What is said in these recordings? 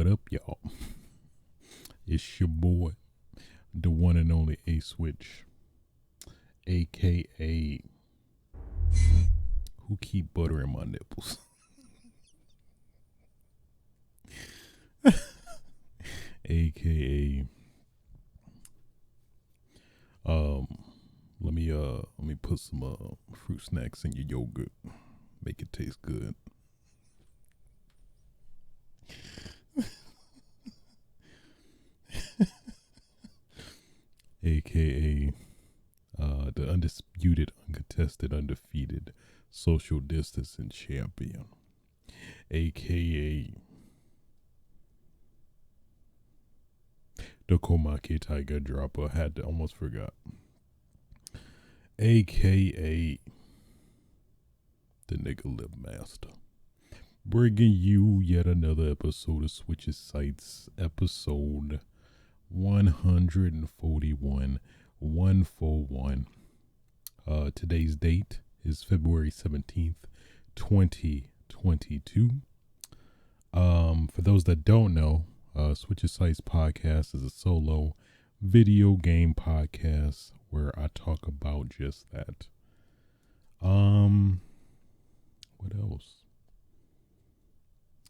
What up, y'all? It's your boy, the one and only A Switch, aka who keep buttering my nipples, aka um. Let me put some fruit snacks in your yogurt, make it taste good. AKA the undisputed, uncontested, undefeated social distancing champion. AKA the Komake Tiger Dropper. Almost forgot. AKA the Nigga Lip Master. Bringing you yet another episode of Switches Sites, episode 141, 141. Today's date is February 17th, 2022. For those that don't know, Switches Sites podcast is a solo video game podcast where I talk about just that. What else?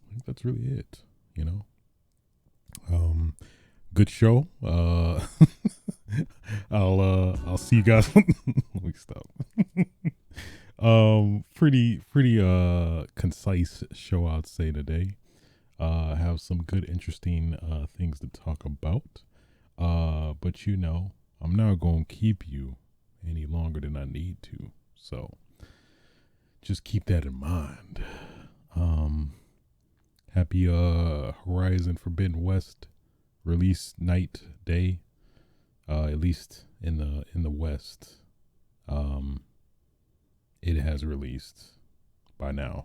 I think that's really it, you know. Good show. I'll see you guys. Let me stop. Pretty concise show, I'd say, today. Have some good, interesting things to talk about. But you know, I'm not gonna keep you any longer than I need to. So just keep that in mind. Happy Horizon Forbidden West release night day. At least in the West. It has released by now,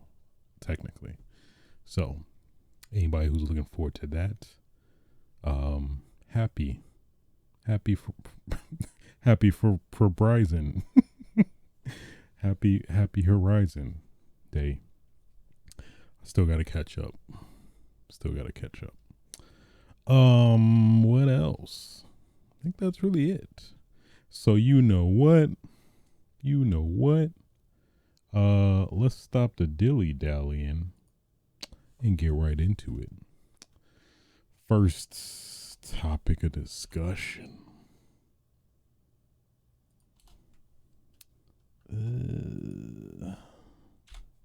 technically. So anybody who's looking forward to that, happy for Bryson. happy Horizon Day. I still gotta catch up. What else? I think that's really it. So you know what? Let's stop the dilly-dallying and get right into it. First topic of discussion.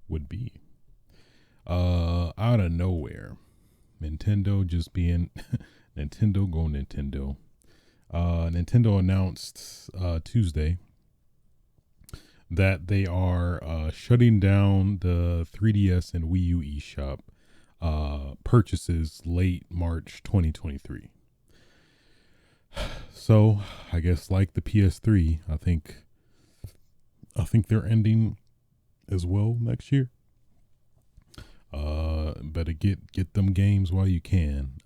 Would be out of nowhere, Nintendo just being Nintendo go Nintendo. Nintendo announced Tuesday that they are shutting down the 3DS and Wii U Eshop purchases late March 2023. So I guess like the PS3, I think they're ending as well next year. Better get them games while you can.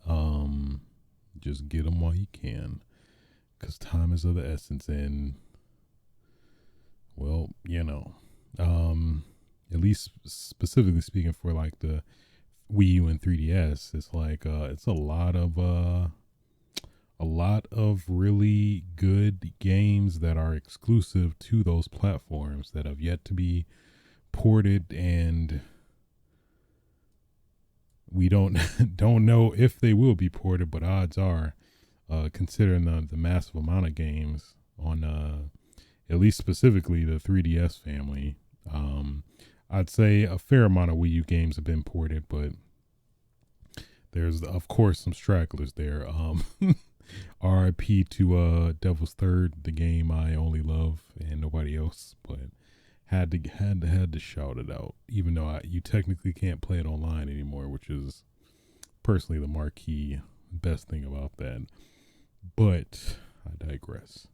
Just get them while you can, because time is of the essence. And well, you know, at least specifically speaking for like the Wii U and 3DS, it's like it's a lot of really good games that are exclusive to those platforms that have yet to be ported, and we don't know if they will be ported, but odds are, considering the massive amount of games on at least specifically the 3DS family, I'd say a fair amount of Wii U games have been ported, but there's of course some stragglers there. RIP to Devil's Third, the game I only love and nobody else, but had to shout it out, even though you technically can't play it online anymore, which is personally the marquee best thing about that. But I digress.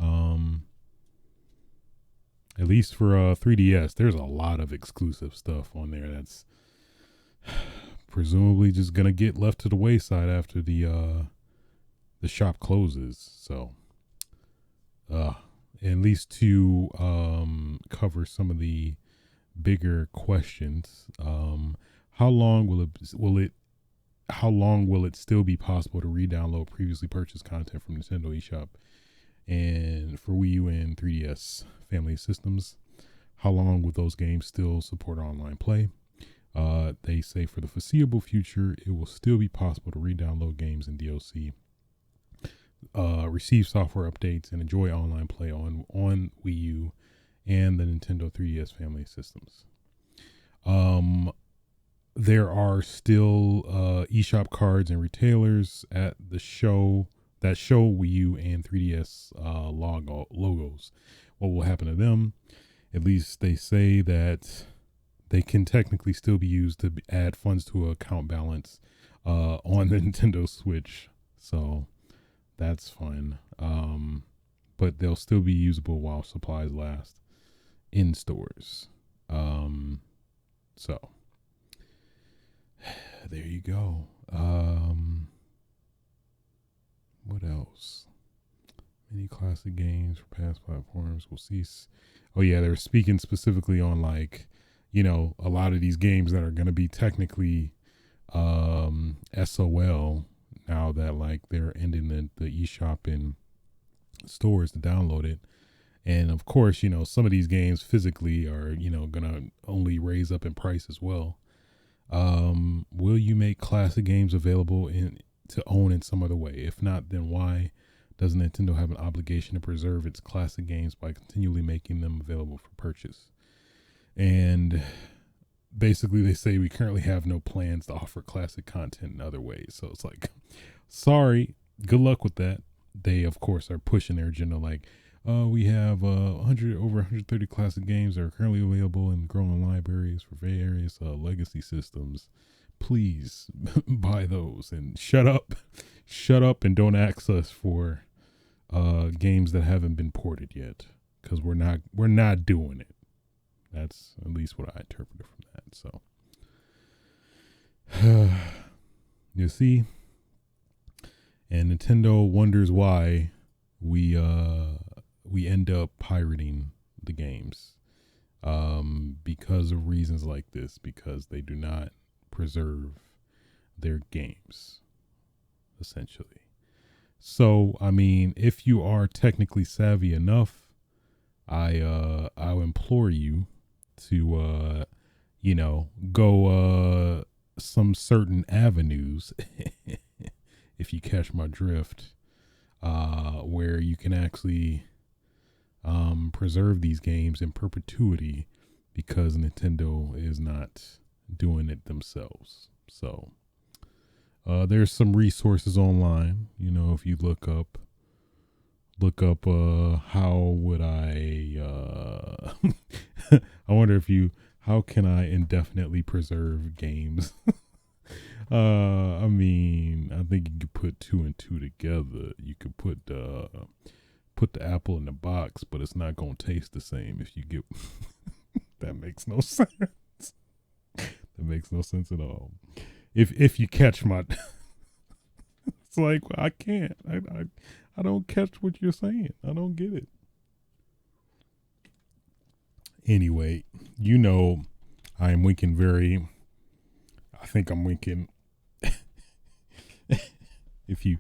At least for 3DS, there's a lot of exclusive stuff on there that's presumably just gonna get left to the wayside after the shop closes. So at least to cover some of the bigger questions. How long will it how long will it still be possible to re-download previously purchased content from Nintendo eShop and for Wii U and 3DS family systems? How long will those games still support online play? They say for the foreseeable future, it will still be possible to re-download games and DLC, receive software updates, and enjoy online play on Wii U and the Nintendo 3DS family systems. There are still eShop cards and retailers at the show that show Wii U and 3DS logos. What will happen to them? At least they say that they can technically still be used to add funds to an account balance on the Nintendo Switch. So that's fun. But they'll still be usable while supplies last in stores. So there you go. What else? Many classic games for past platforms will cease. Oh yeah, they're speaking specifically on like, you know, a lot of these games that are going to be technically SOL now that like they're ending the eShop in stores to download it. And of course, you know, some of these games physically are, you know, going to only raise up in price as well. Will you make classic games available to own in some other way? If not, then why does Nintendo have an obligation to preserve its classic games by continually making them available for purchase? And basically they say we currently have no plans to offer classic content in other ways. So it's like, sorry, good luck with that. They of course are pushing their agenda like, we have over 130 classic games that are currently available in growing libraries for various legacy systems. Please buy those and shut up and don't ask us for games that haven't been ported yet, because we're not doing it. That's at least what I interpreted from that. So you see, and Nintendo wonders why we end up pirating the games because of reasons like this, because they do not preserve their games, essentially. So, I mean, if you are technically savvy enough, I'll implore you to, you know, go some certain avenues, if you catch my drift, where you can actually preserve these games in perpetuity, because Nintendo is not doing it themselves. So there's some resources online, you know, if you look up how would I I wonder how can I indefinitely preserve games? I mean, I think you could put 2 and 2 together. You could put the apple in the box, but it's not gonna taste the same if you get that makes no sense. That makes no sense at all. If you catch my it's like, I can't. I don't catch what you're saying. I don't get it. Anyway, you know, I am winking I think I'm winking if you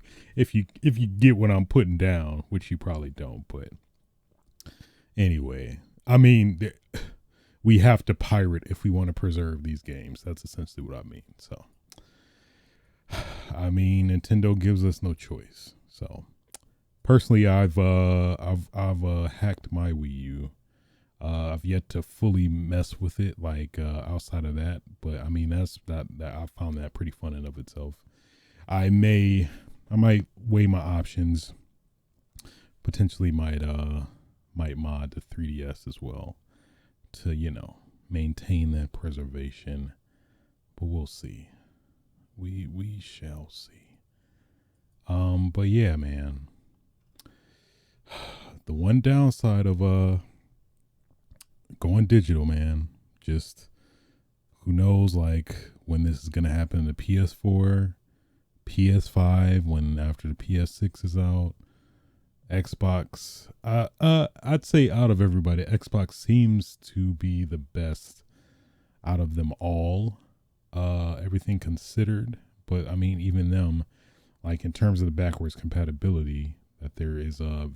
get what I'm putting down, which you probably don't, but anyway, I mean, we have to pirate if we want to preserve these games. That's essentially what I mean. So, I mean, Nintendo gives us no choice. So, personally, I've hacked my Wii U. I've yet to fully mess with it, like outside of that. But I mean, that I found that pretty fun in of itself. I might weigh my options. Potentially might mod the 3DS as well to, you know, maintain that preservation. But we'll see. We shall see. But yeah, man. The one downside of going digital, man, just who knows like when this is gonna happen in the PS4, PS5, when after the PS6 is out, Xbox. I'd say out of everybody, Xbox seems to be the best out of them all, everything considered. but I mean, even them, like in terms of the backwards compatibility, that there is a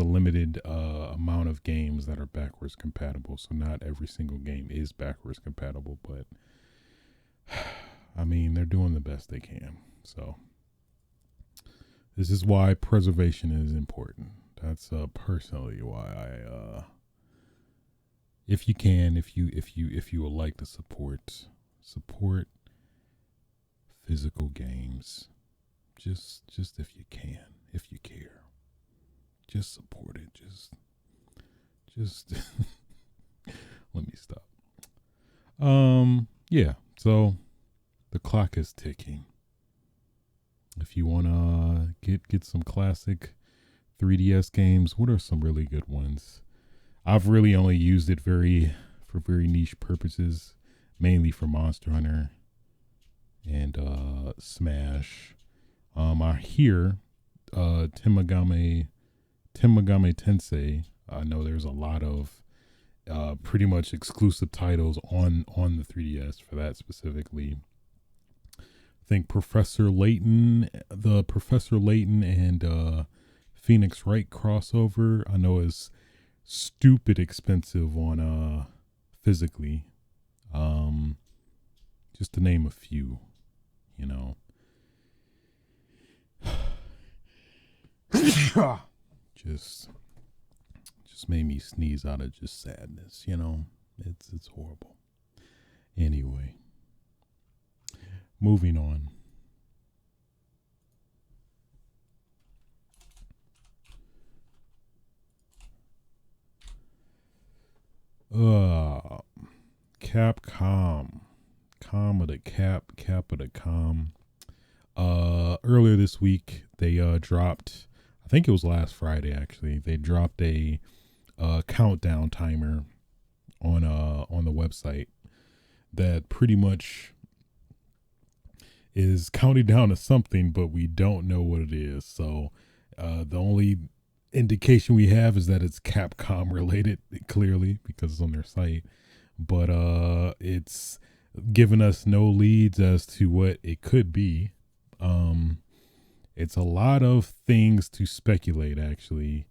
limited amount of games that are backwards compatible. So not every single game is backwards compatible, but I mean, they're doing the best they can. So this is why preservation is important. That's personally why I if you can, if you would like to support physical games, just if you can, if you care, just support it. Just let me stop. Yeah. So the clock is ticking. If you wanna get some classic 3DS games, what are some really good ones? I've really only used it for very niche purposes, mainly for Monster Hunter and Smash. I hear Timagame Tensei. I know there's a lot of pretty much exclusive titles on the 3DS for that specifically. I think Professor Layton and Phoenix Wright crossover, I know is stupid expensive on physically. Just to name a few, you know. just made me sneeze out of just sadness, you know. It's horrible. Anyway, moving on. Capcom. Com of the cap of the com. Earlier this week they dropped, I think it was last Friday actually, they dropped a countdown timer on the website that pretty much is counting down to something, but we don't know what it is. So the only indication we have is that it's Capcom related, clearly, because it's on their site. But it's given us no leads as to what it could be. It's a lot of things to speculate, actually.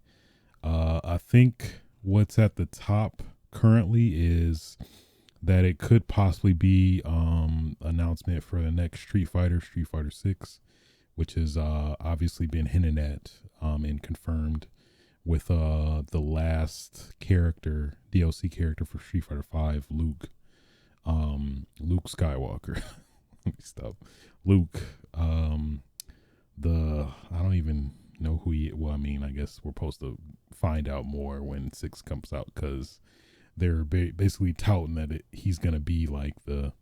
I think what's at the top currently is that it could possibly be announcement for the next Street Fighter 6, which has obviously been hinted at and confirmed with the last character, DLC character for Street Fighter 5, Luke Skywalker. Let me stop. Luke, I don't even know who he, well, I mean, I guess we're supposed to find out more when 6 comes out, because they're basically touting that he's going to be like the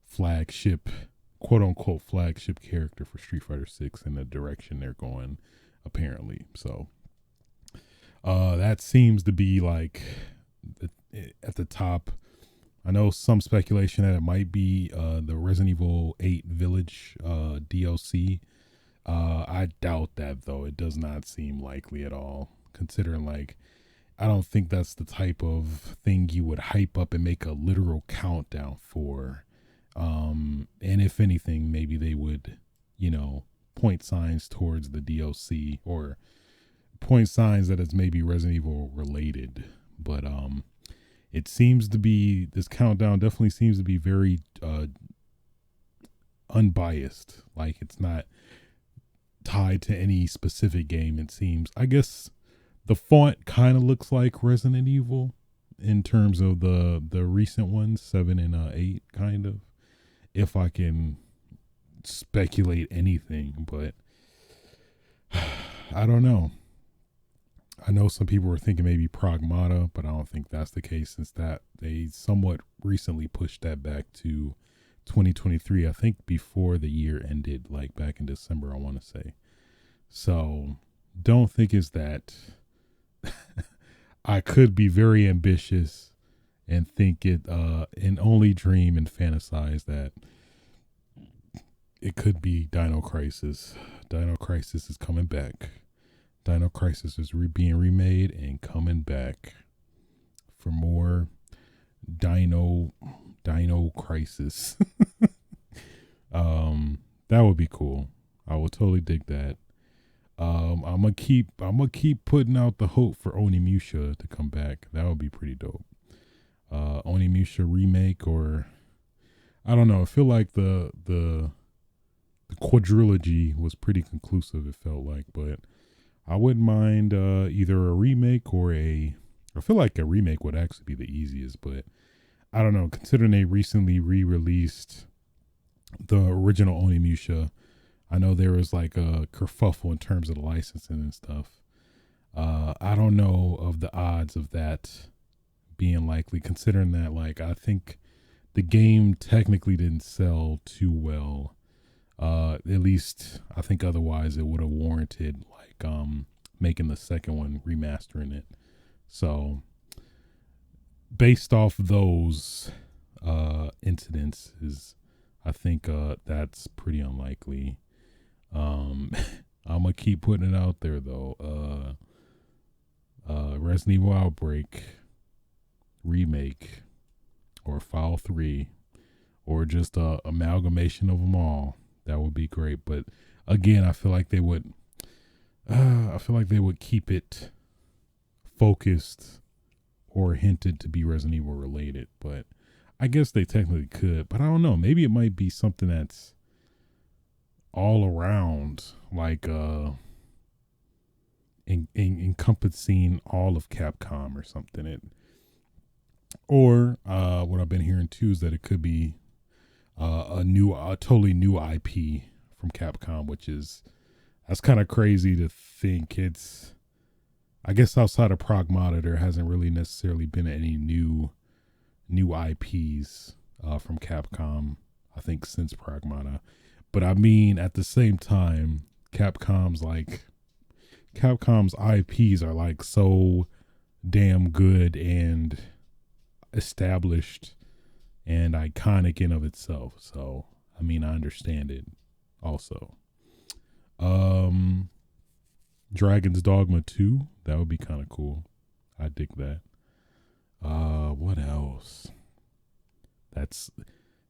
flagship, quote unquote flagship character for Street Fighter 6 in the direction they're going, apparently. So that seems to be like at the top. I know some speculation that it might be the Resident Evil 8 Village DLC. I doubt that, though. It does not seem likely at all, considering, like, I don't think that's the type of thing you would hype up and make a literal countdown for. And if anything, maybe they would, point signs towards the DLC, or point signs that it's maybe Resident Evil related. But it seems to be, this countdown definitely seems to be very unbiased. Like, it's not tied to any specific game, it seems. I guess the font kind of looks like Resident Evil in terms of the recent ones, 7 and 8, kind of. If I can speculate anything, but I don't know. I know some people were thinking maybe Pragmata, but I don't think that's the case, since that they somewhat recently pushed that back to 2023. I think before the year ended, like back in December, I want to say. So don't think it's that. I could be very ambitious and think it and only dream and fantasize that it could be Dino Crisis. Dino Crisis is coming back. Dino Crisis is being remade and coming back for more Dino Crisis. That would be cool. I would totally dig that. I'm gonna keep putting out the hope for Onimusha to come back. That would be pretty dope. Onimusha remake, or I don't know. I feel like the quadrilogy was pretty conclusive. It felt like, but I wouldn't mind either a remake or a. I feel like a remake would actually be the easiest, but I don't know. Considering they recently re-released the original Onimusha, I know there was like a kerfuffle in terms of the licensing and stuff. I don't know of the odds of that being likely, considering that like I think the game technically didn't sell too well. At least I think otherwise it would have warranted like making the second one, remastering it. So based off those incidents, is I think that's pretty unlikely. Um, I'm gonna keep putting it out there though. Resident Evil Outbreak remake, or File 3, or just a amalgamation of them all. That would be great. But again, I feel like they would. I feel like they would keep it focused or hinted to be Resident Evil related. But I guess they technically could. But I don't know. Maybe it might be something that's all around, like encompassing all of Capcom or something. Or what I've been hearing too is that it could be a totally new IP from Capcom, which is that's kind of crazy to think. It's, I guess, outside of Progmata, there hasn't really necessarily been any new IPs from Capcom, I think, since Pragmata. But I mean, at the same time, Capcom's IPs are like so damn good and established and iconic in of itself. So I mean, I understand it also. Dragon's Dogma 2, that would be kind of cool. I dig that. What else? That's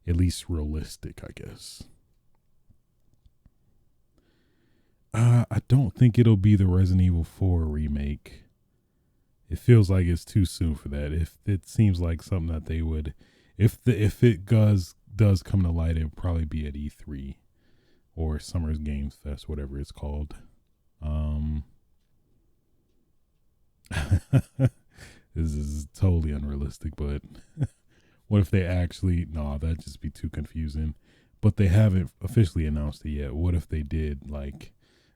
at least realistic, I guess. I don't think it'll be the Resident Evil 4 remake. It feels like it's too soon for that. If it seems like something that they would, if it does come to light, it would probably be at E3 or Summer's Games Fest, whatever it's called. This is totally unrealistic, but what if they actually? No, that'd just be too confusing. But they haven't officially announced it yet. What if they did, like,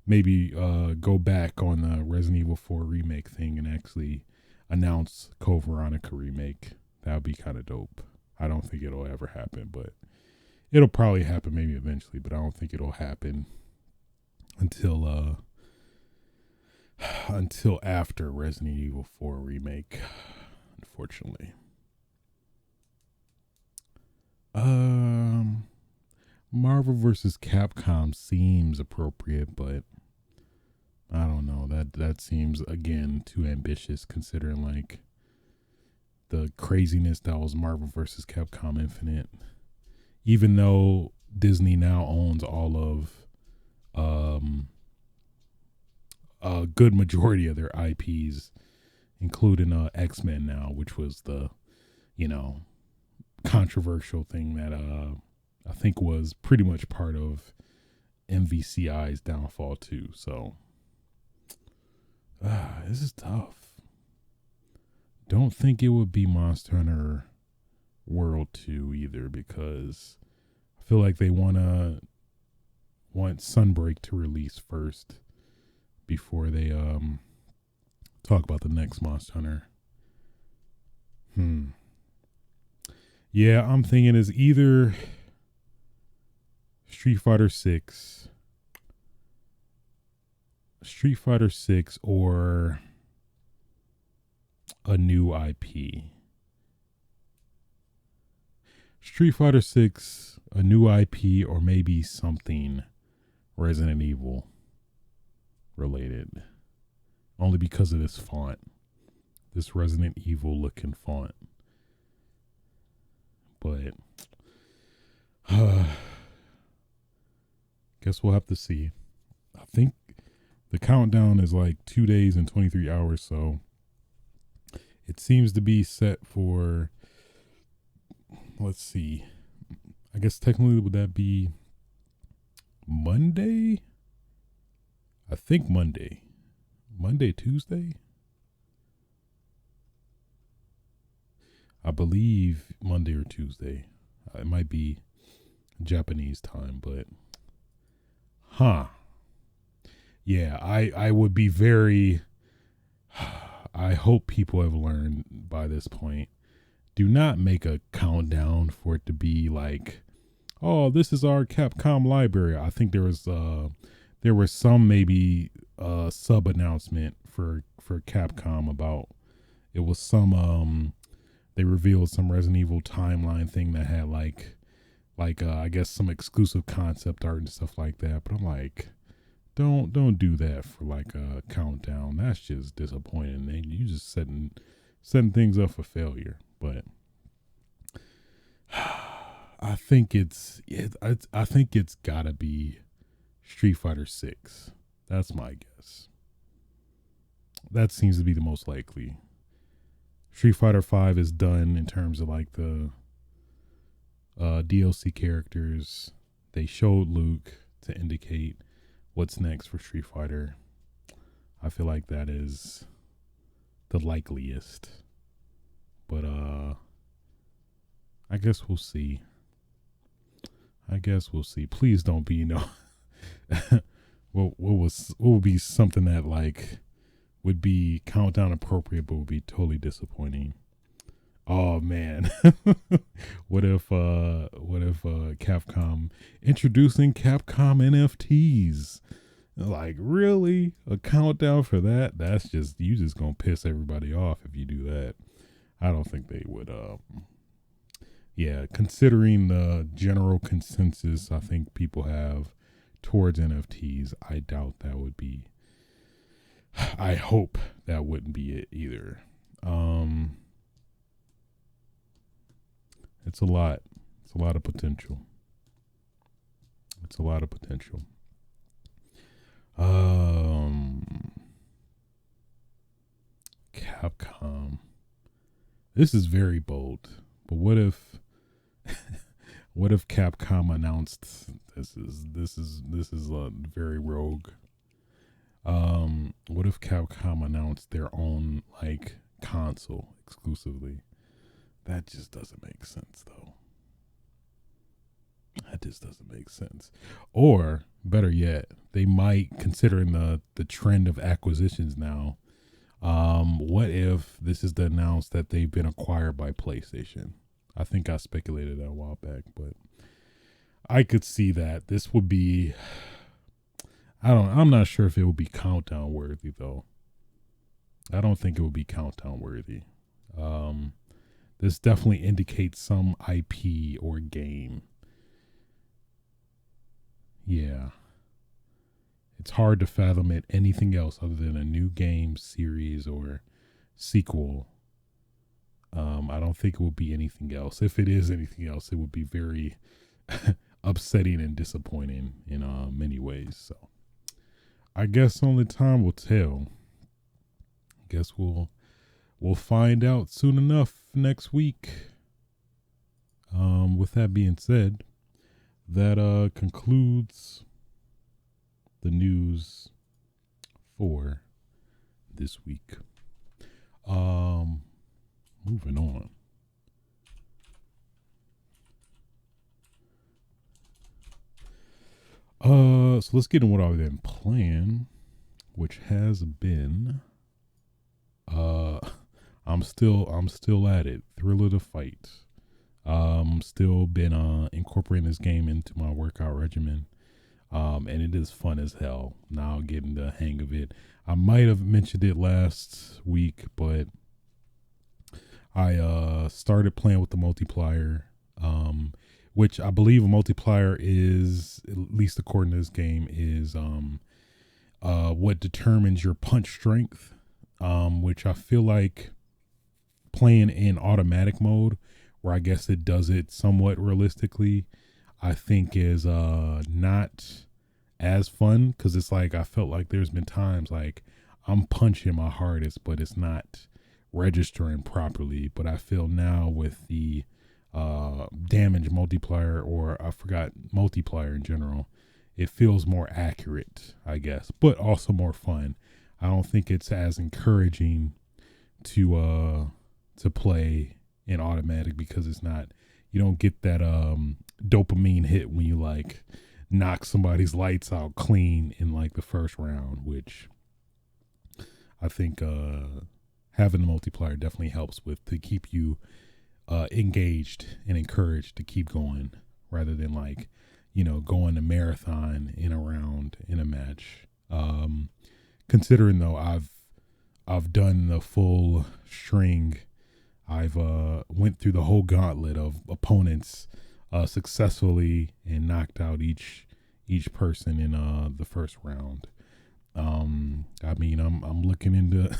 maybe go back on the Resident Evil 4 remake thing and actually announce Code Veronica remake? That would be kind of dope. I don't think it'll ever happen, but it'll probably happen maybe eventually, but I don't think it'll happen until after Resident Evil 4 remake, unfortunately. Marvel versus Capcom seems appropriate, but I don't know. That seems, again, too ambitious, considering like the craziness that was Marvel versus Capcom Infinite. Even though Disney now owns all of a good majority of their IPs, including X-Men now, which was the, controversial thing that I think was pretty much part of MVCI's downfall too. So this is tough. Don't think it would be Monster Hunter World 2 either, because I feel like they want Sunbreak to release first before they talk about the next Monster Hunter. Yeah, I'm thinking it's either Street Fighter 6 or a new IP. Street Fighter 6, a new IP, or maybe something Resident Evil related. Only because of this font. This Resident Evil looking font. But Guess we'll have to see. I think the countdown is like 2 days and 23 hours, so it seems to be set for, let's see. I guess technically would that be Monday? I think Monday. Monday, Tuesday? I believe Monday or Tuesday. It might be Japanese time, but yeah, I would be very I hope people have learned by this point. Do not make a countdown for it to be like, oh, this is our Capcom library. I think there was some maybe sub announcement for Capcom about, it was some they revealed some Resident Evil timeline thing that had like I guess some exclusive concept art and stuff like that. But I'm like, don't do that for like a countdown. That's just disappointing. You just setting things up for failure. But I think it's gotta be Street Fighter 6. That's my guess. That seems to be the most likely. Street Fighter 5 is done in terms of like the DLC characters. They showed Luke to indicate what's next for Street Fighter. I feel like that is the likeliest. But I guess we'll see. Please don't be what would be something that like would be countdown appropriate but would be totally disappointing. Oh man. What if Capcom introducing Capcom NFTs? Like, really? A countdown for that? That's just, you just gonna piss everybody off if you do that. I don't think they would yeah, considering the general consensus I think people have towards NFTs, I doubt that would be, I hope that wouldn't be it either. It's a lot. It's a lot of potential. Capcom. This is very bold. But what if Capcom announced, this is very rogue. What if Capcom announced their own like console exclusively? That just doesn't make sense, though. That just doesn't make sense. Or better yet, they might, considering the trend of acquisitions now. What if this is to announce that they've been acquired by PlayStation? I think I speculated that a while back, but I could see that this would be. I'm not sure if it would be countdown worthy though. I don't think it would be countdown worthy. This definitely indicates some IP or game. Yeah. It's hard to fathom it anything else other than a new game, series, or sequel. I don't think it will be anything else. If it is anything else, it would be very upsetting and disappointing in many ways. So I guess only time will tell. Guess we'll find out soon enough next week. With that being said, that concludes the news for this week. Moving on. So let's get into what I've been playing, which has been I'm still at it. Thriller to Fight. Still been incorporating this game into my workout regimen. And it is fun as hell. Now getting the hang of it. I might have mentioned it last week, but I started playing with the multiplier, which I believe a multiplier is, at least according to this game, is what determines your punch strength, which I feel like playing in automatic mode, where I guess it does it somewhat realistically, I think is not as fun, because it's like I felt like there's been times like I'm punching my hardest, but it's not registering properly. But I feel now with the damage multiplier, or I forgot, multiplier in general, it feels more accurate, I guess, but also more fun. I don't think it's as encouraging to play in automatic, because it's not, you don't get that dopamine hit when you like knock somebody's lights out clean in like the first round, which I think having the multiplier definitely helps with, to keep you engaged and encouraged to keep going, rather than like, going a marathon in a round in a match. Considering though I've done the full string, I've went through the whole gauntlet of opponents successfully and knocked out each person in the first round. I mean, I'm looking into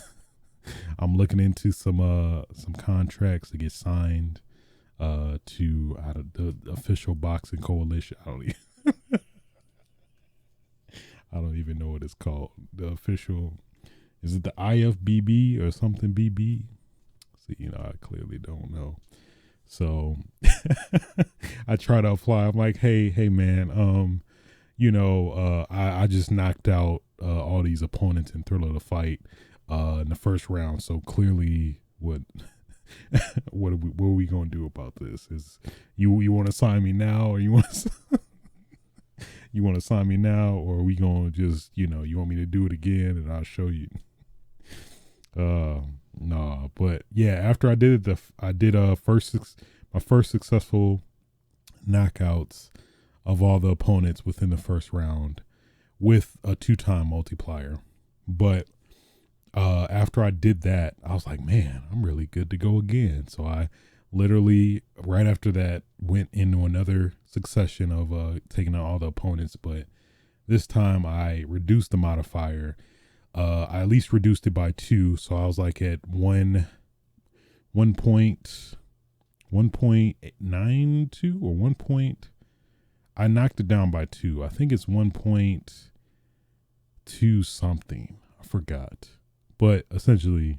I'm looking into some contracts to get signed to out of the official boxing coalition. I don't even know what it's called. The official, is it the IFBB or something BB? See, I clearly don't know. So I try to apply. I'm like, hey man, I just knocked out all these opponents in Thriller of the Fight in the first round. So clearly, what what are we gonna do about this? Is you want to sign me now, or you want to you want to sign me now, or are we gonna just you want me to do it again and I'll show you? No, but yeah, after I did it, I did my first successful knockouts of all the opponents within the first round with a 2-time multiplier. But after I did that, I was like, man, I'm really good to go again. So I literally right after that went into another succession of taking out all the opponents, but this time I reduced the modifier. I at least reduced it by 2, so I was like at 1.92 or 1 point. I knocked it down by 2. I think it's 1.2 something. I forgot. But essentially,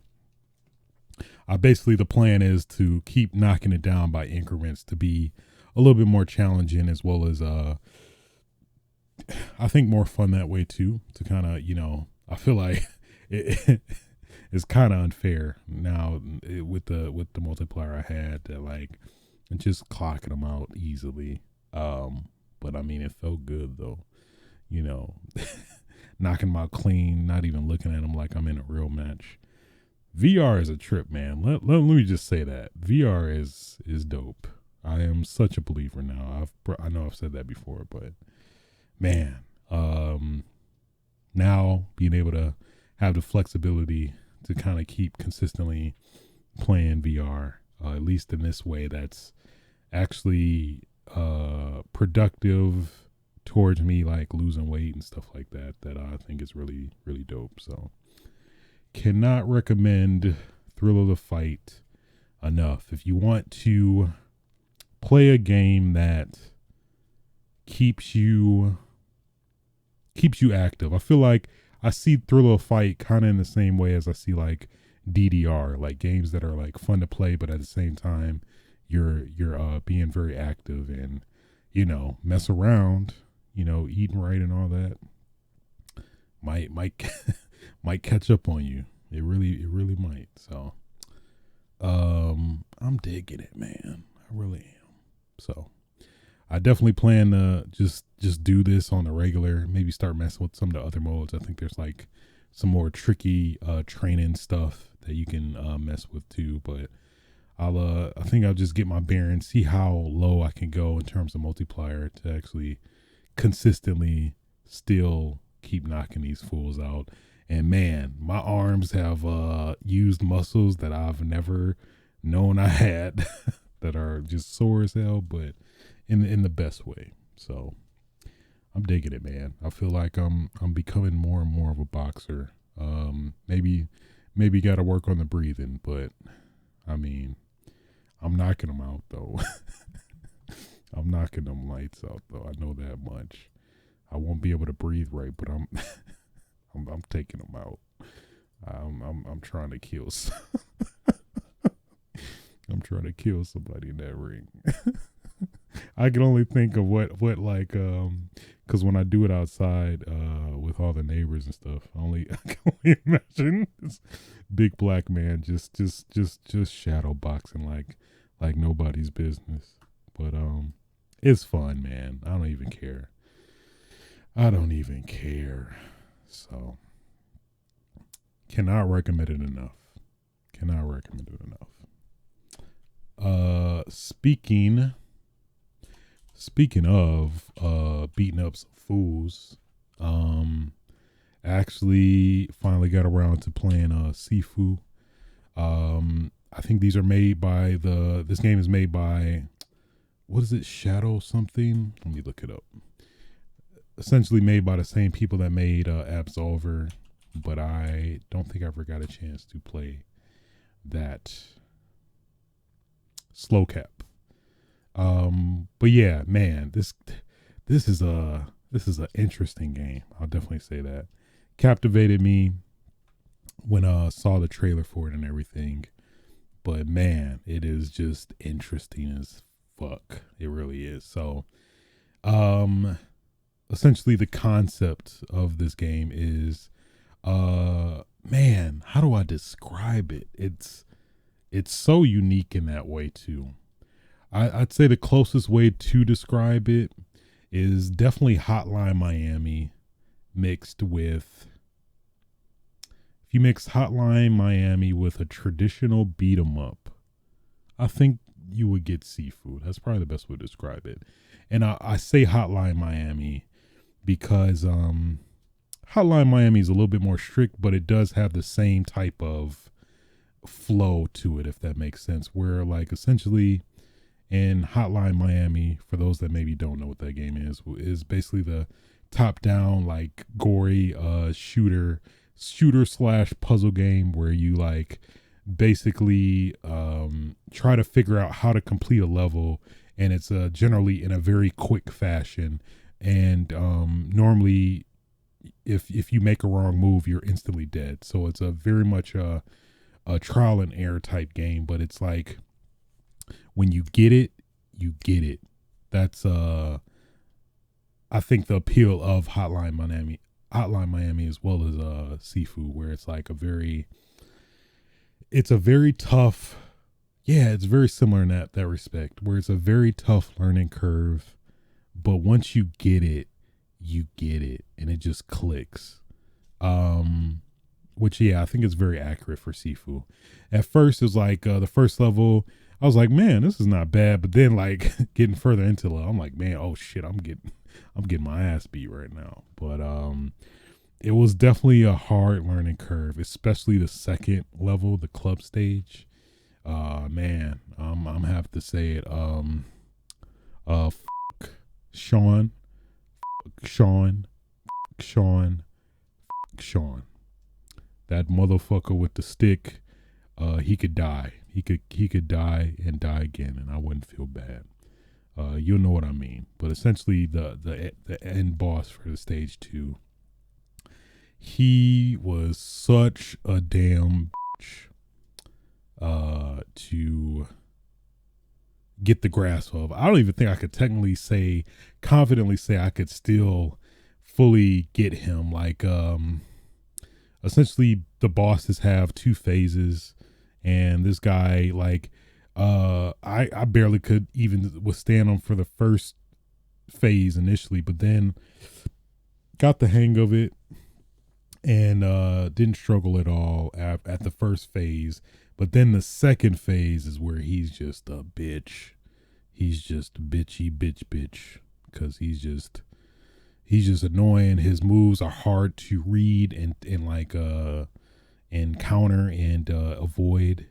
the plan is to keep knocking it down by increments to be a little bit more challenging, as well as I think more fun that way too. To kind of I feel like it's kind of unfair now with the multiplier I had, that like just clocking them out easily. But I mean, it felt good though, knocking them out clean, not even looking at them like I'm in a real match. VR is a trip, man. Let me just say that VR is dope. I am such a believer now. I know I've said that before, but man, now being able to have the flexibility to kind of keep consistently playing VR, at least in this way, that's actually productive towards me, like losing weight and stuff like that, that I think is really, really dope. So cannot recommend Thrill of the Fight enough. If you want to play a game that keeps you active, I feel like I see Thrill of the Fight kind of in the same way as I see like DDR, like games that are like fun to play, but at the same time you're being very active and mess around, eating right and all that might might catch up on you. It really might. So I'm digging it, man. I really am. So I definitely plan to just do this on the regular, maybe start messing with some of the other modes. I think there's like some more tricky training stuff that you can mess with too, but I think I'll just get my bearings, see how low I can go in terms of multiplier to actually consistently still keep knocking these fools out. And man, my arms have used muscles that I've never known I had that are just sore as hell, but in the best way. So I'm digging it, man. I feel like I'm becoming more and more of a boxer. Maybe got to work on the breathing, but I mean, I'm knocking them out though. I'm knocking them lights out though. I know that much. I won't be able to breathe right, but I'm I'm taking them out. I'm trying to kill. I'm trying to kill somebody in that ring. I can only think of what like because when I do it outside with all the neighbors and stuff, I can only imagine this big black man just shadow boxing like nobody's business. But it's fun, man. I don't even care. I don't even care. So cannot recommend it enough. Cannot recommend it enough. Speaking of beating up some fools, actually finally got around to playing Sifu. I think these are made by this game is made by, what is it, Shadow something? Let me look it up. Essentially made by the same people that made Absolver, but I don't think I ever got a chance to play that. Slow Cap. But yeah, man, this is an interesting game. I'll definitely say that. Captivated me when I saw the trailer for it and everything. But man, it is just interesting as fuck. It really is. So, essentially the concept of this game is, man, how do I describe it? It's so unique in that way too. I'd say the closest way to describe it is definitely Hotline Miami mixed with, if you mix Hotline Miami with a traditional beat 'em up, I think you would get Sifu. That's probably the best way to describe it. And I say Hotline Miami because Hotline Miami is a little bit more strict, but it does have the same type of flow to it, if that makes sense, where like essentially in Hotline Miami, for those that maybe don't know what that game is basically the top down like gory shooter slash puzzle game where you like basically try to figure out how to complete a level, and it's generally in a very quick fashion, and normally if you make a wrong move you're instantly dead. So it's a very much a trial and error type game, but it's like when you get it, you get it. That's I think the appeal of Hotline Miami as well as Sifu, where it's like it's a very tough, yeah, it's very similar in that respect, where it's a very tough learning curve, but once you get it, you get it, and it just clicks. Which, yeah, I think it's very accurate for Sifu. At first, it was like the first level, I was like, man, this is not bad. But then, like, getting further into it, I'm like, man, oh shit, I'm getting my ass beat right now. But it was definitely a hard learning curve, especially the second level, the club stage. Man, I'm have to say it. Sean. That motherfucker with the stick, he could die. He could die and die again, and I wouldn't feel bad. You'll know what I mean. But essentially, the end boss for the stage 2, he was such a damn bitch to get the grasp of. I don't even think I could confidently say I could still fully get him. Like, essentially the bosses have 2 phases, and this guy, like, I barely could even withstand him for the first phase initially, but then got the hang of it and didn't struggle at all at the first phase. But then the second phase is where he's just a bitch. He's just bitchy bitch because he's just annoying. His moves are hard to read and like and counter and evade.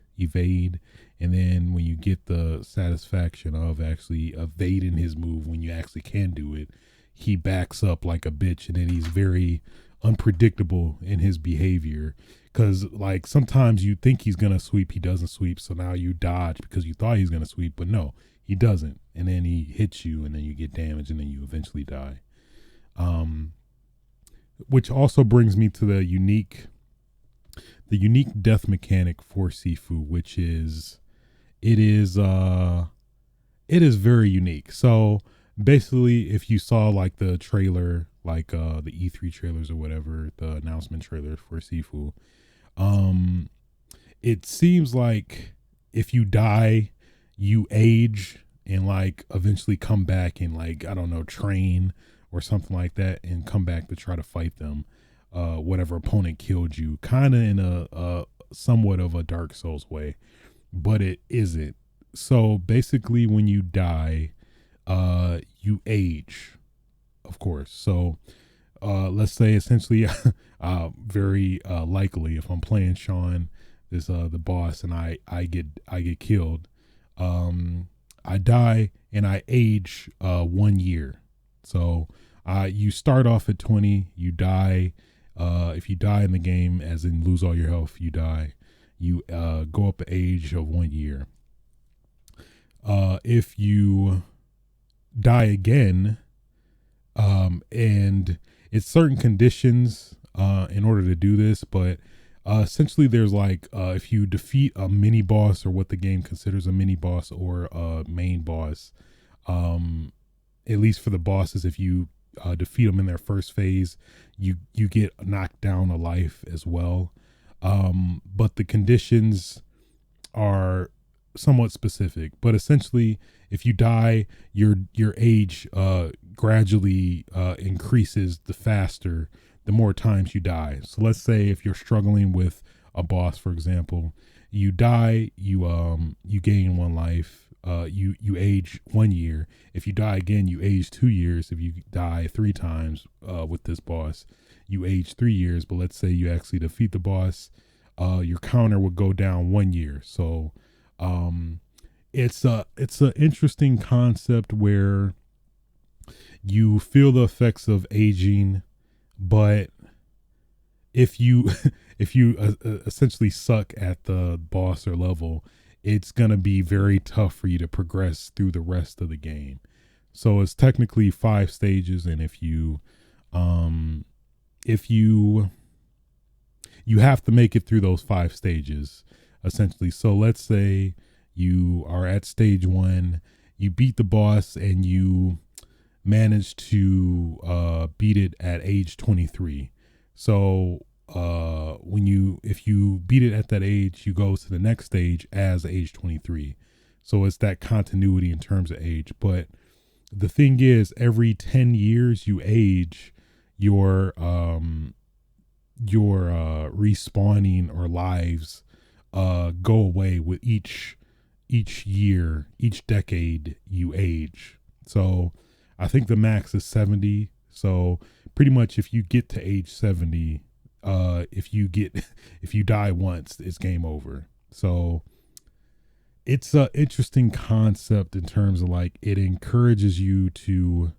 And then when you get the satisfaction of actually evading his move, when you actually can do it, he backs up like a bitch, and then he's very unpredictable in his behavior. Because like sometimes you think he's gonna sweep, he doesn't sweep, so now you dodge because you thought he's gonna sweep, but no, he doesn't. And then he hits you, and then you get damaged, and then you eventually die. Um, which also brings me to the unique death mechanic for Sifu, which is it is uh it is very unique. So basically, if you saw like the trailer, like the E3 trailers or whatever, the announcement trailer for Sifu, um, it seems like if you die, you age and like eventually come back and like I don't know train or something like that and come back to try to fight them, whatever opponent killed you, kind of in a somewhat of a Dark Souls way, but it isn't. So basically, when you die, you age, of course. So let's say essentially, very likely, if I'm playing Sean, this the boss, and I get killed, I die and I age 1 year. So you start off at 20, you die. If you die in the game, as in lose all your health, you die. You go up the age of 1 year. If you die again, and it's certain conditions in order to do this, but essentially there's like if you defeat a mini boss or what the game considers a mini boss or a main boss, at least for the bosses, if you defeat them in their first phase, you get knocked down a life as well. But the conditions are somewhat specific, but essentially if you die, your age gradually increases the faster the more times you die. So let's say if you're struggling with a boss, for example, you die, you gain 1 life, you age 1 year. If you die again, you age 2 years. If you die 3 times with this boss, you age 3 years. But let's say you actually defeat the boss, your counter would go down 1 year. So it's an interesting concept where you feel the effects of aging, but if you if you essentially suck at the boss or level, it's gonna be very tough for you to progress through the rest of the game. So it's technically 5 stages, and if you have to make it through those 5 stages essentially. So let's say you are at stage 1, you beat the boss, and you manage to beat it at age 23. So if you beat it at that age, you go to the next stage as age 23. So it's that continuity in terms of age. But the thing is, every 10 years you age, your respawning or lives go away with each year, each decade you age. So I think the max is 70. So pretty much if you get to age 70, if you die once, it's game over. So it's a interesting concept in terms of like it encourages you to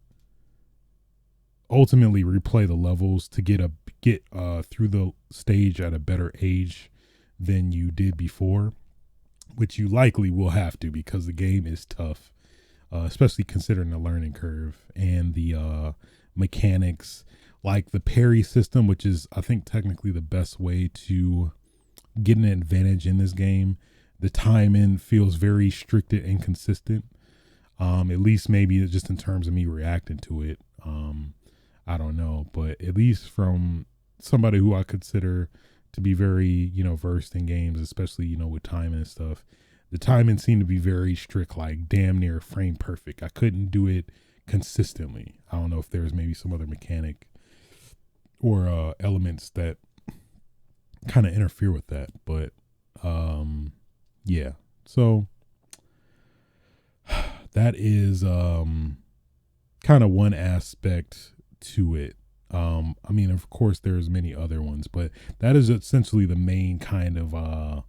ultimately replay the levels to get through the stage at a better age than you did before, which you likely will have to because the game is tough, especially considering the learning curve and the mechanics, like the parry system, which is I think technically the best way to get an advantage in this game. The timing feels very strict and consistent, at least maybe just in terms of me reacting to it. I don't know, but at least from somebody who I consider to be very, versed in games, especially, with timing and stuff, the timing seemed to be very strict, like damn near frame perfect. I couldn't do it consistently. I don't know if there's maybe some other mechanic or elements that kind of interfere with that, but yeah. So that is kind of one aspect to it. I mean, of course, there's many other ones, but that is essentially the main kind of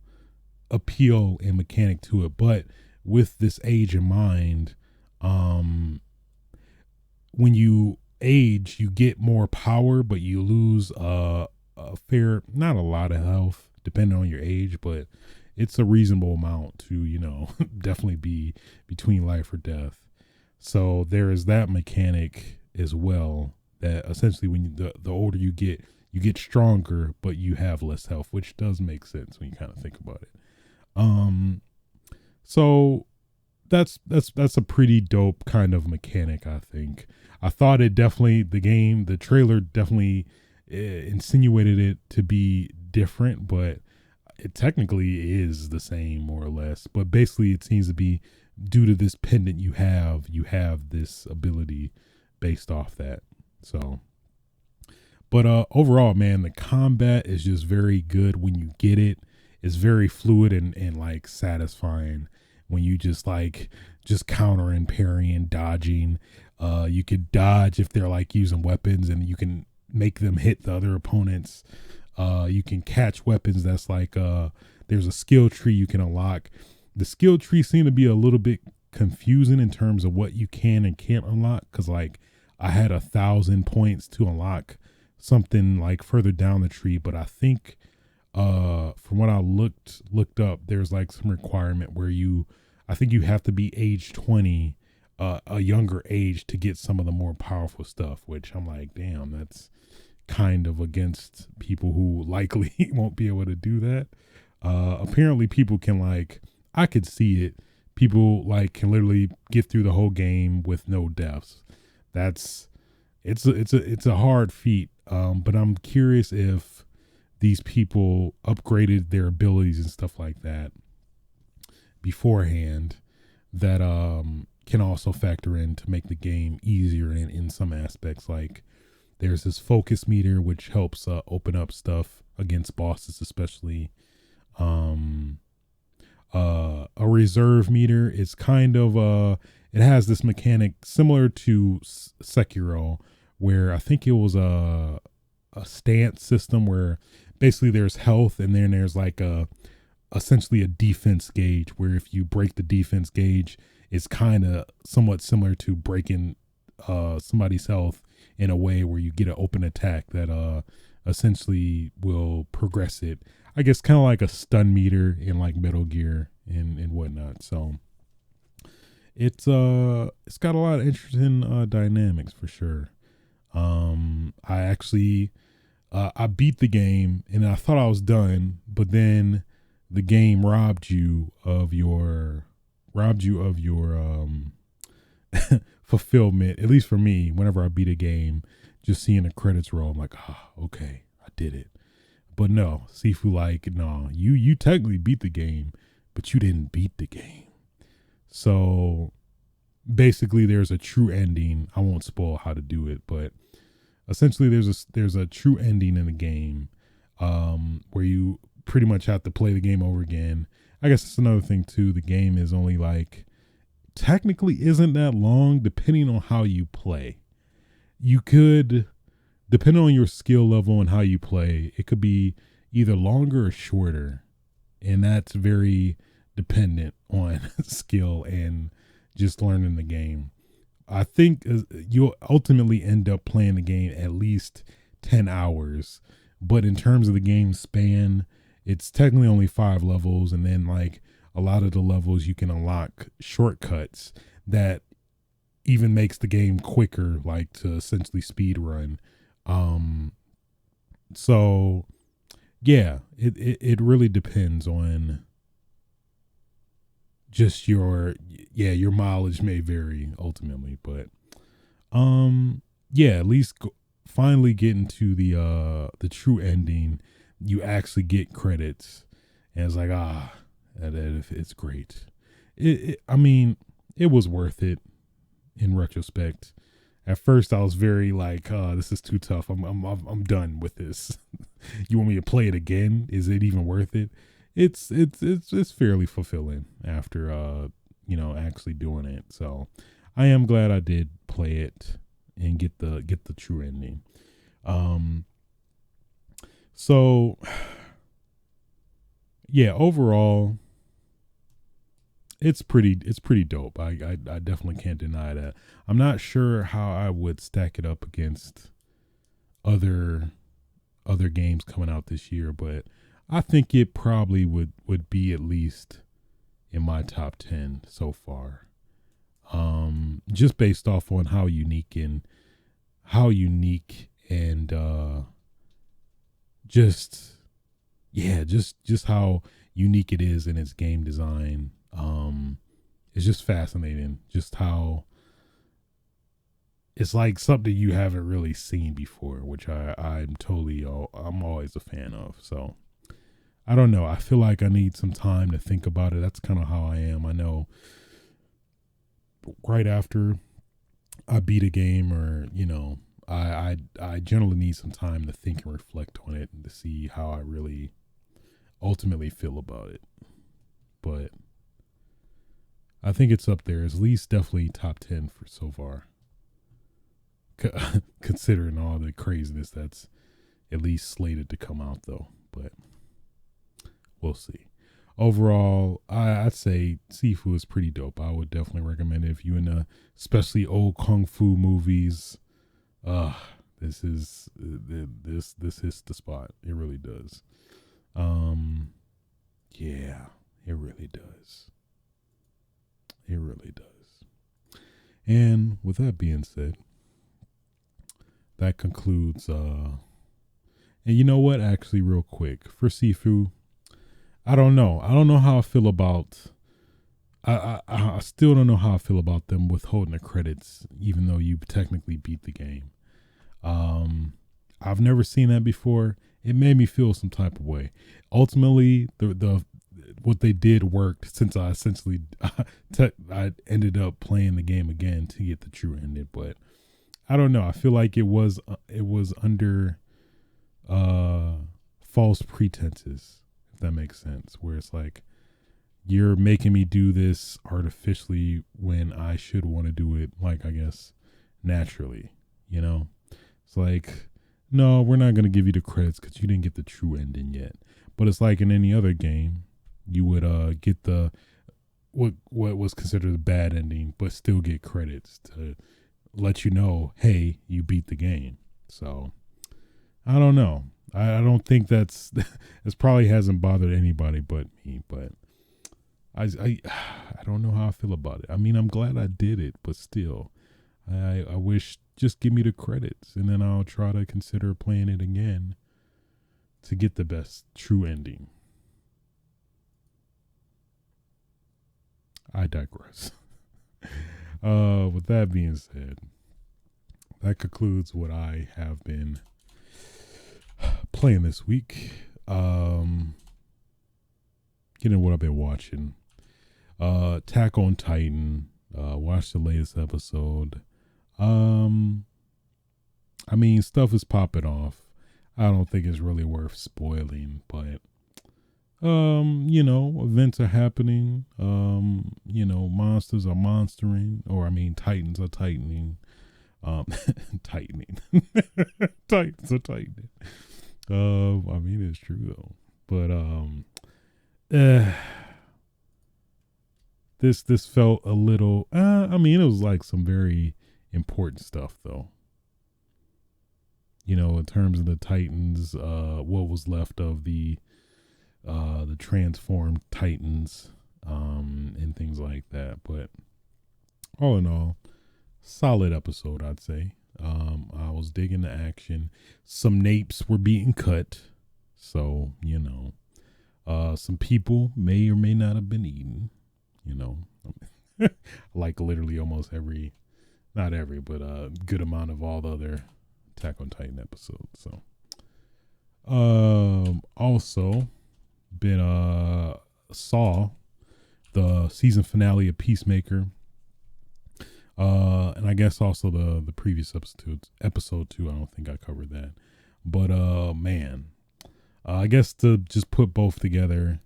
appeal and mechanic to it. But with this age in mind, when you age, you get more power, but you lose a fair, not a lot of health, depending on your age, but it's a reasonable amount to, definitely be between life or death. So there is that mechanic as well that essentially when the older you get stronger, but you have less health, which does make sense when you kind of think about it. So that's a pretty dope kind of mechanic, I think. I thought the trailer definitely insinuated it to be different, but it technically is the same more or less. But basically, it seems to be due to this pendant you have this ability based off that. So, but overall, man, the combat is just very good when you get it. It's very fluid and like satisfying when you just countering, parrying, dodging. You could dodge if they're like using weapons, and you can make them hit the other opponents. You can catch weapons. That's like there's a skill tree you can unlock. The skill tree seemed to be a little bit confusing in terms of what you can and can't unlock, because like I had 1,000 points to unlock something like further down the tree, but I think from what I looked up, there's like some requirement where I think you have to be age 20, a younger age, to get some of the more powerful stuff, which I'm like, damn, that's kind of against people who likely won't be able to do that. Apparently people can I could see it. People can literally get through the whole game with no deaths. It's a hard feat. But I'm curious if these people upgraded their abilities and stuff like that beforehand, that can also factor in to make the game easier in some aspects. Like there's this focus meter which helps open up stuff against bosses, especially. A reserve meter is kind of it has this mechanic similar to Sekiro, where I think it was a stance system where basically there's health, and then there's essentially a defense gauge, where if you break the defense gauge, it's kind of somewhat similar to breaking somebody's health in a way where you get an open attack that essentially will progress it. I guess kind of like a stun meter in like Metal Gear and whatnot. So it's got a lot of interesting dynamics for sure. I actually I beat the game and I thought I was done, but then the game robbed you of your fulfillment. At least for me, whenever I beat a game, just seeing the credits roll, I'm like, okay, I did it. But no, Sifu no, you technically beat the game, but you didn't beat the game. So basically there's a true ending. I won't spoil how to do it, but essentially there's a true ending in the game, where you pretty much have to play the game over again. I guess it's another thing too. The game is only technically isn't that long, depending on how you play. You could, depending on your skill level and how you play, it could be either longer or shorter. And that's very dependent on skill and just learning the game. I think you'll ultimately end up playing the game at least 10 hours. But in terms of the game span, it's technically only 5 levels. And then a lot of the levels you can unlock shortcuts that even makes the game quicker, to essentially speed run. So yeah, it really depends on just your mileage may vary ultimately, but at least finally getting to the true ending, you actually get credits, and it's it's great. I mean, it was worth it in retrospect. At first, I was very this is too tough. I'm done with this. You want me to play it again? Is it even worth it? It's fairly fulfilling after actually doing it. So I am glad I did play it and get the true ending. So yeah, overall, it's pretty dope. I definitely can't deny that. I'm not sure how I would stack it up against other games coming out this year, but I think it probably would be at least in my top 10 so far. Just based off on how unique and how unique and just just how unique it is in its game design. It's just fascinating. Just how it's like something you haven't really seen before, which I'm always a fan of. So I don't know. I feel like I need some time to think about it. That's kind of how I am. I know right after I beat a game, or I generally need some time to think and reflect on it and to see how I really ultimately feel about it. But I think it's up there. It's at least definitely top 10 for so far. Considering all the craziness that's at least slated to come out, though. But we'll see. Overall, I'd say Sifu is pretty dope. I would definitely recommend it if you into especially old kung fu movies. This is this hits the spot. It really does. Yeah, it really does. It really does. And with that being said, that concludes. And you know what? Actually, real quick for Sifu, I don't know. I don't know how I feel about. I still don't know how I feel about them withholding the credits, even though you technically beat the game. I've never seen that before. It made me feel some type of way. Ultimately, the what they did worked, since I essentially I ended up playing the game again to get the true ending. But I don't know. I feel like it was under false pretenses, if that makes sense. Where it's like, you're making me do this artificially when I should want to do it, like, I guess, naturally. It's like, no, we're not going to give you the credits because you didn't get the true ending yet. But it's like in any other game, you would get the what was considered a bad ending, but still get credits to let you know, hey, you beat the game. So I don't know. I don't think this probably hasn't bothered anybody but me. But I don't know how I feel about it. I mean, I'm glad I did it, but still, I wish, just give me the credits, and then I'll try to consider playing it again to get the best true ending. I digress. With that being said, that concludes what I have been playing this week. Getting what I've been watching. Attack on Titan. Watched the latest episode. I mean, stuff is popping off. I don't think it's really worth spoiling, but events are happening. Monsters are monstering, or I mean, Titans are tightening. Tightening. Titans are tightening. I mean, it's true though. But this felt a little. I mean, it was like some very important stuff though. In terms of the Titans, what was left of the transformed Titans, and things like that. But all in all, solid episode, I'd say. I was digging the action. Some napes were being cut, so some people may or may not have been eaten. Like literally almost every, not every, but a good amount of all the other Attack on Titan episodes. So, also been saw the season finale of Peacemaker, and I guess also the previous episode 2. I don't think I covered that, but man, I guess to just put both together,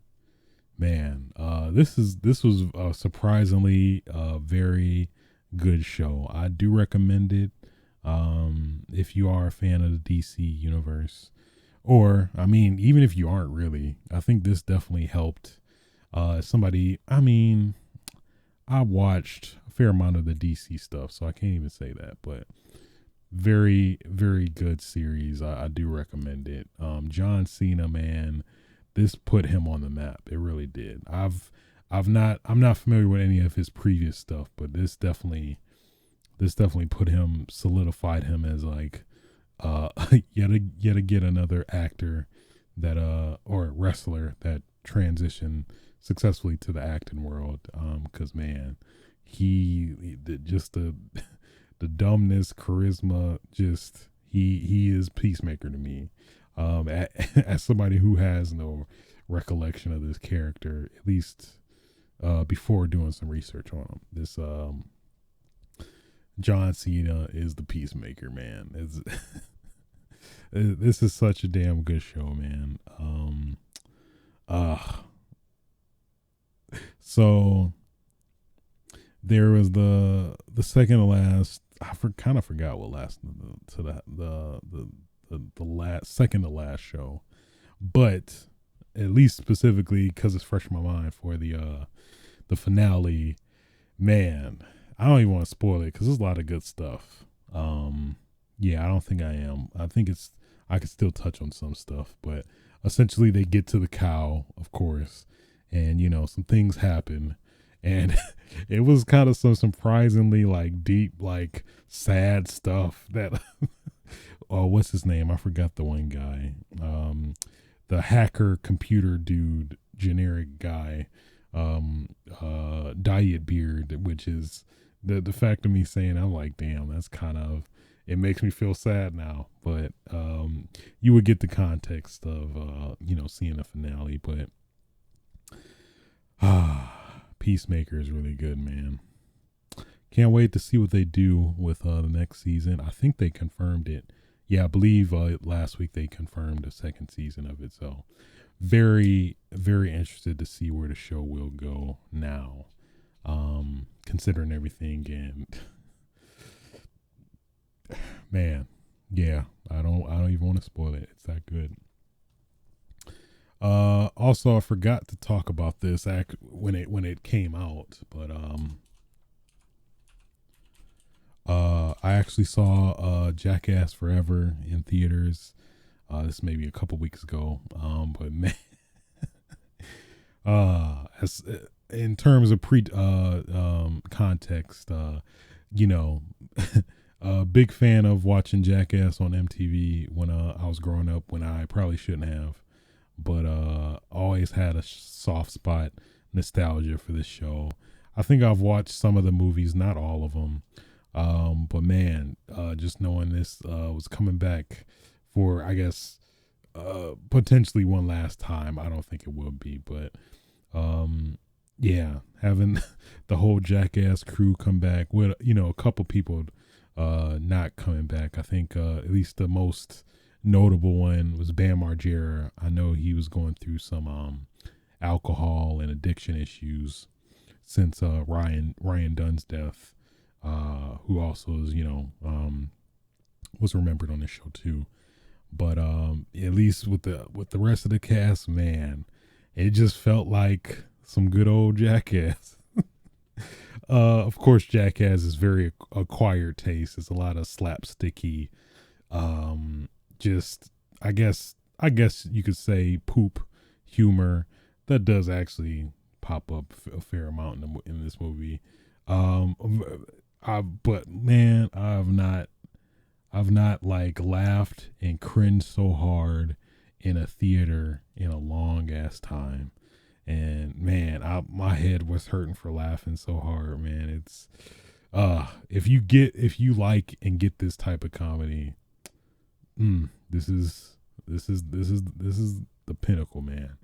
man, this was a surprisingly very good show. I do recommend it. If you are a fan of the DC universe, or I mean, even if you aren't really, I think this definitely helped. Somebody, I mean, I watched a fair amount of the DC stuff, so I can't even say that, but very, very good series. I do recommend it. John Cena, man, this put him on the map. It really did. I'm not familiar with any of his previous stuff, but this definitely this definitely solidified him as like uh yet again another actor that or wrestler that transitioned successfully to the acting world. Because man, just the dumbness, charisma, just he is Peacemaker to me. As somebody who has no recollection of this character, at least before doing some research on him, this John Cena is the Peacemaker, man. This is such a damn good show, man. Uh, so there was the second to last. Kind of forgot what last to the last second to last show, but at least specifically because it's fresh in my mind for the finale. Man, I don't even want to spoil it because there's a lot of good stuff. Yeah, I don't think I am. I think I could still touch on some stuff, but essentially they get to the cow, of course, and some things happen, and it was kind of some surprisingly like deep, like sad stuff that. Oh, what's his name? I forgot the one guy. The hacker computer dude, generic guy. Diet beard, which is the fact of me saying, I'm like, damn, that's kind of, it makes me feel sad now, but you would get the context of seeing the finale. But Peacemaker is really good, man. Can't wait to see what they do with the next season. I think they confirmed it. Yeah, I believe last week they confirmed the second season of it. So very, very interested to see where the show will go now, considering everything. And man, yeah, I don't even want to spoil it. It's that good. Also, I forgot to talk about this when it came out, but I actually saw Jackass Forever in theaters. This maybe a couple weeks ago. But man, as in terms of context, a big fan of watching Jackass on MTV when I was growing up, when I probably shouldn't have, but always had a soft spot, nostalgia for this show. I think I've watched some of the movies, not all of them. But man, just knowing this was coming back for, I guess, potentially one last time. I don't think it will be, but yeah, having the whole Jackass crew come back with a couple people not coming back. I think at least the most notable one was Bam Margera. I know he was going through some alcohol and addiction issues since Ryan Dunn's death. Who also is, was remembered on the show too. But at least with the rest of the cast, man, it just felt like some good old Jackass. Of course, Jackass is very acquired taste. It's a lot of slapsticky, just I guess you could say poop humor that does actually pop up a fair amount in this movie. But man, I've not like laughed and cringed so hard in a theater in a long ass time. And man, my head was hurting for laughing so hard, man. It's if you like and get this type of comedy, this is the pinnacle, man.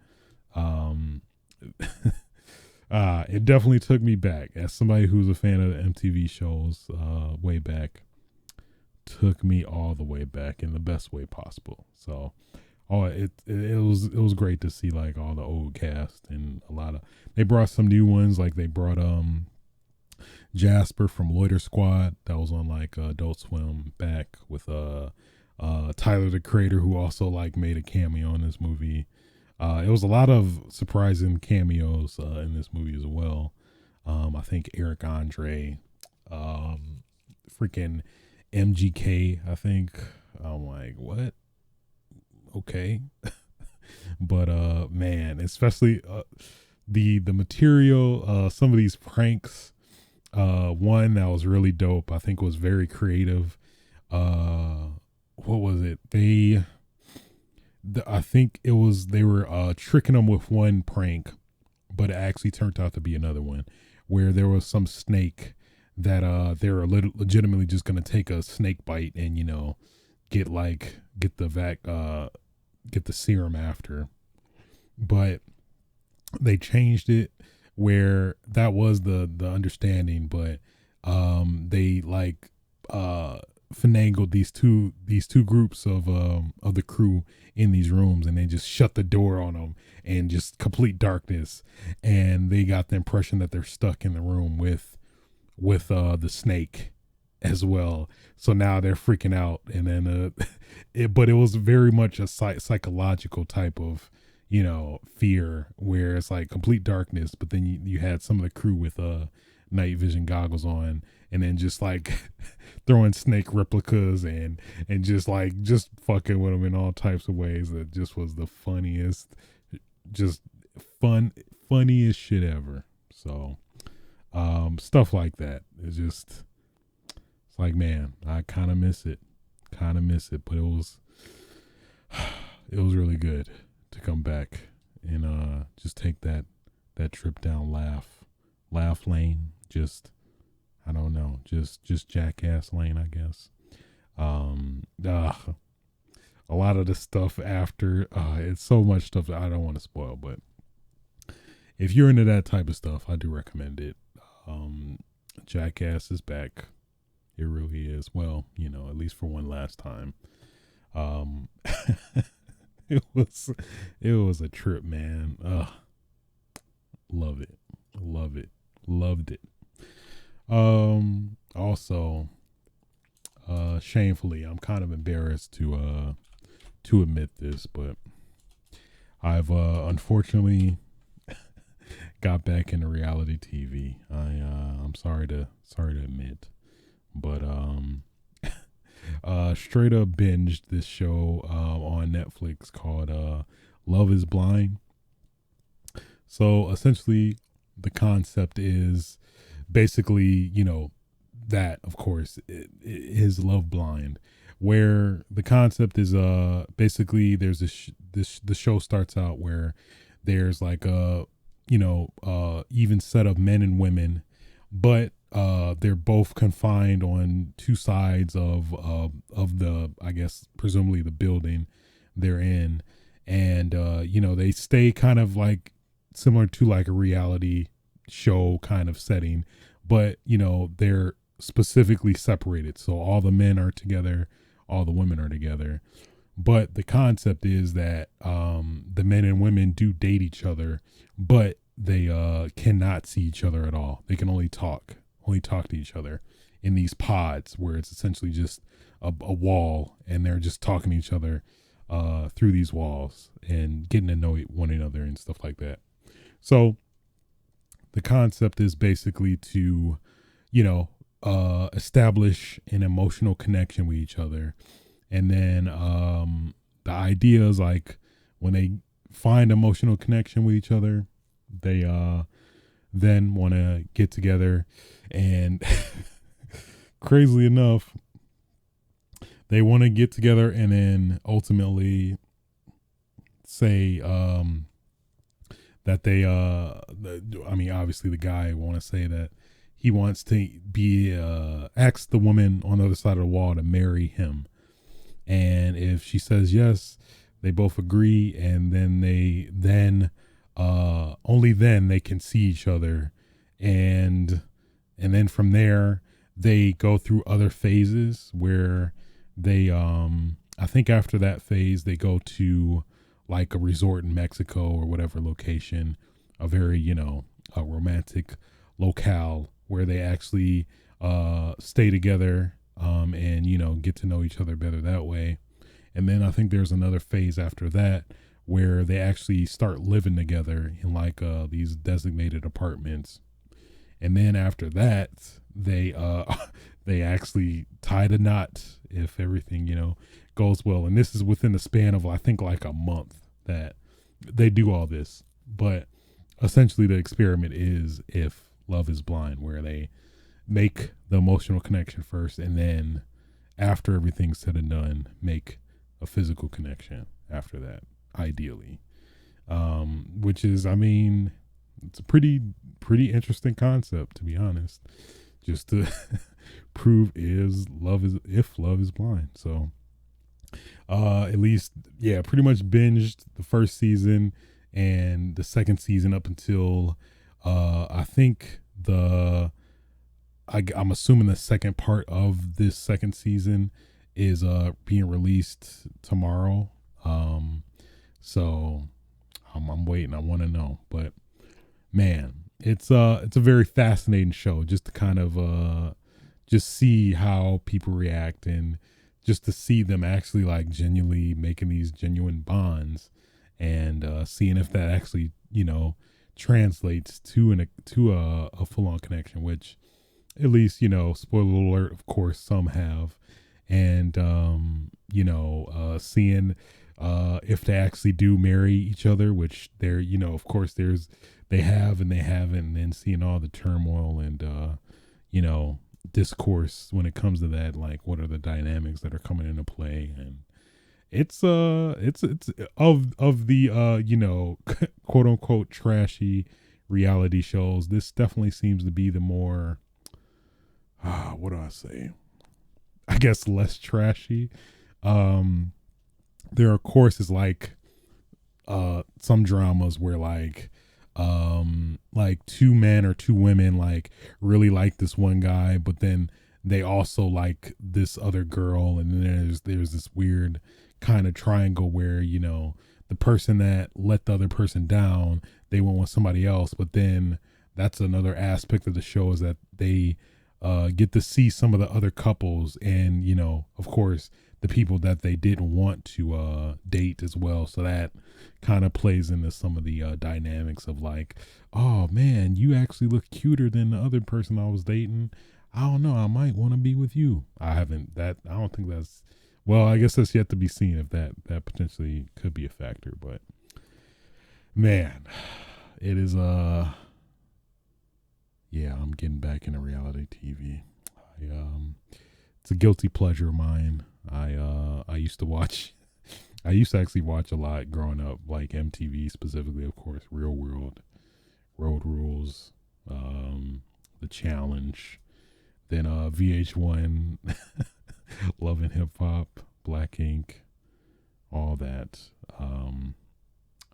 It definitely took me back as somebody who's a fan of the MTV shows way back. Took me all the way back in the best way possible. So, it was great to see like all the old cast and they brought some new ones, like they brought Jasper from Loiter Squad that was on like Adult Swim back with Tyler the Creator, who also like made a cameo in this movie. It was a lot of surprising cameos in this movie as well. I think Eric Andre, freaking MGK, I think. I'm like, what? Okay. But man, especially the material, some of these pranks One that was really dope, I think was very creative. Uh, what was it? I think it was they were tricking them with one prank, but it actually turned out to be another one where there was some snake that they were legitimately just gonna take a snake bite and get the get the serum after, but they changed it where that was the understanding, but they finagled these two groups of the crew in these rooms, and they just shut the door on them and just complete darkness, and they got the impression that they're stuck in the room with the snake as well. So now they're freaking out, and then but it was very much a psychological type of fear, where it's like complete darkness, but then you had some of the crew with night vision goggles on, and then just like throwing snake replicas and just fucking with them in all types of ways. That just was the funniest, just funniest shit ever. So stuff like that is just, it's like, man, I kind of miss it, but it was really good to come back and just take that trip down laugh lane. Just, I don't know, just jackass lane, I guess. A lot of the stuff after, it's so much stuff that I don't want to spoil, but if you're into that type of stuff, I do recommend it. Jackass is back. It really is. Well, at least for one last time. It was a trip, man. Love it. Loved it. Also, shamefully, I'm kind of embarrassed to admit this, but I've unfortunately got back into reality TV. I'm sorry to admit, but straight up binged this show on Netflix called Love Is Blind. So essentially, the concept is basically, that of course it is Love Blind, where the concept is basically there's the show starts out where there's like a even set of men and women, but they're both confined on two sides of the, I guess, presumably the building they're in, and they stay kind of like similar to like a reality show kind of setting, but they're specifically separated, so all the men are together, all the women are together, but the concept is that the men and women do date each other, but they cannot see each other at all. They can only talk to each other in these pods where it's essentially just a wall, and they're just talking to each other through these walls and getting to know one another and stuff like that. So the concept is basically to, establish an emotional connection with each other. And then the idea is like when they find emotional connection with each other, they then want to get together, and crazily enough, they want to get together and then ultimately say that they obviously the guy want to say that he wants to be ask the woman on the other side of the wall to marry him, and if she says yes, they both agree, and then only then they can see each other, and then from there they go through other phases where they I think after that phase they go to like a resort in Mexico or whatever location, a very a romantic locale where they actually stay together and get to know each other better that way. And then I think there's another phase after that where they actually start living together in like these designated apartments. And then after that, they they actually tie the knot if everything goes well. And this is within the span of I think like a month that they do all this. But essentially the experiment is if Love Is Blind, where they make the emotional connection first, and then after everything's said and done, make a physical connection after that, ideally. Which is, I mean, it's a pretty interesting concept, to be honest, just to prove if love is blind. So at least, yeah, pretty much binged the first season and the second season up until I think I'm assuming the second part of this second season is being released tomorrow. So I'm waiting. I want to know, but man, it's a very fascinating show just to kind of just see how people react, and just to see them actually like genuinely making these genuine bonds, and seeing if that actually, you know, translates to a full-on connection, which at least, you know, spoiler alert, of course some have. And you know, seeing if they actually do marry each other, which they're, you know, of course they have and they haven't, and then seeing all the turmoil and you know, discourse when it comes to that, like what are the dynamics that are coming into play. And it's of the you know, quote unquote trashy reality shows, this definitely seems to be the more what do I say, I guess less trashy. There of course is like some dramas where like two men or two women like really like this one guy, but then they also like this other girl, and then there's this weird kind of triangle where, you know, the person that let the other person down, they went with somebody else, but then that's another aspect of the show, is that they get to see some of the other couples, and, you know, of course the people that they didn't want to date as well. So that kind of plays into some of the dynamics of like, oh man, you actually look cuter than the other person I was dating. I don't know, I might want to be with you. I don't think that's, well, I guess that's yet to be seen if that potentially could be a factor. But man, it is yeah, I'm getting back into reality TV. It's a guilty pleasure of mine. I used to actually watch a lot growing up, like MTV specifically, of course, Real World, Road Rules, The Challenge, then VH1, Love and Hip Hop, Black Ink, all that,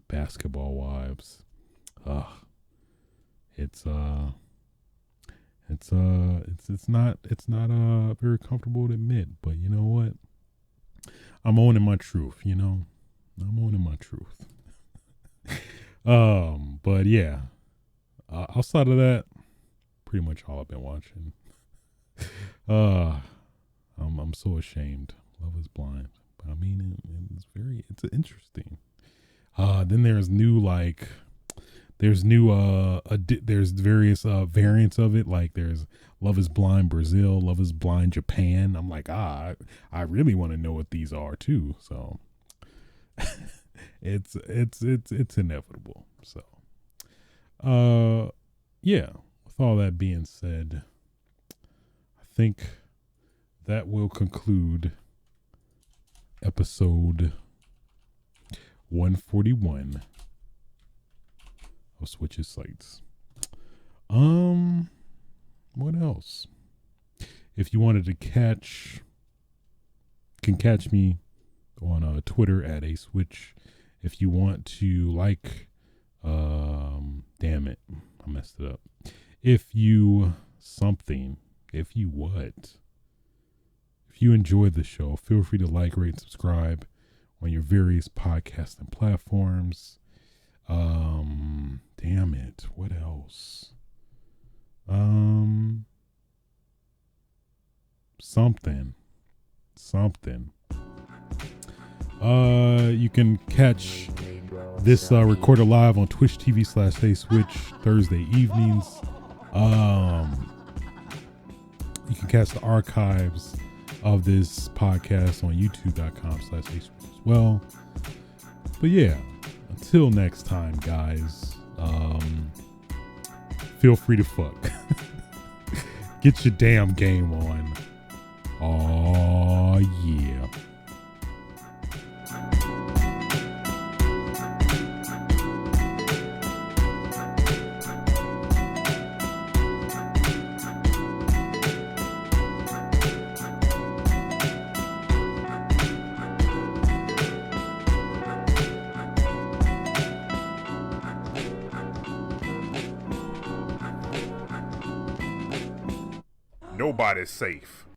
Basketball Wives. It's not very comfortable to admit, but you know what? I'm owning my truth, you know? I'm owning my truth. But yeah, outside of that, pretty much all I've been watching. I'm so ashamed. Love is Blind. But I mean, it's interesting. Then there's there's various variants of it. Like there's Love is Blind Brazil, Love is Blind Japan. I'm like, I really want to know what these are too. So it's inevitable. So yeah, with all that being said, I think that will conclude episode 141 of Switches Sites. What else? If you wanted to catch me on Twitter at @aswitch. If you want to damn it, I messed it up. If you enjoyed the show, feel free to like, rate, and subscribe on your various podcasting platforms. Damn it, what else? Something. You can catch this recorded live on Twitch TV/aswitch Thursday evenings. You can catch the archives of this podcast on youtube.com/aswitch as well. But yeah, until next time, guys, feel free to fuck. Get your damn game on. Oh yeah. Nobody's safe.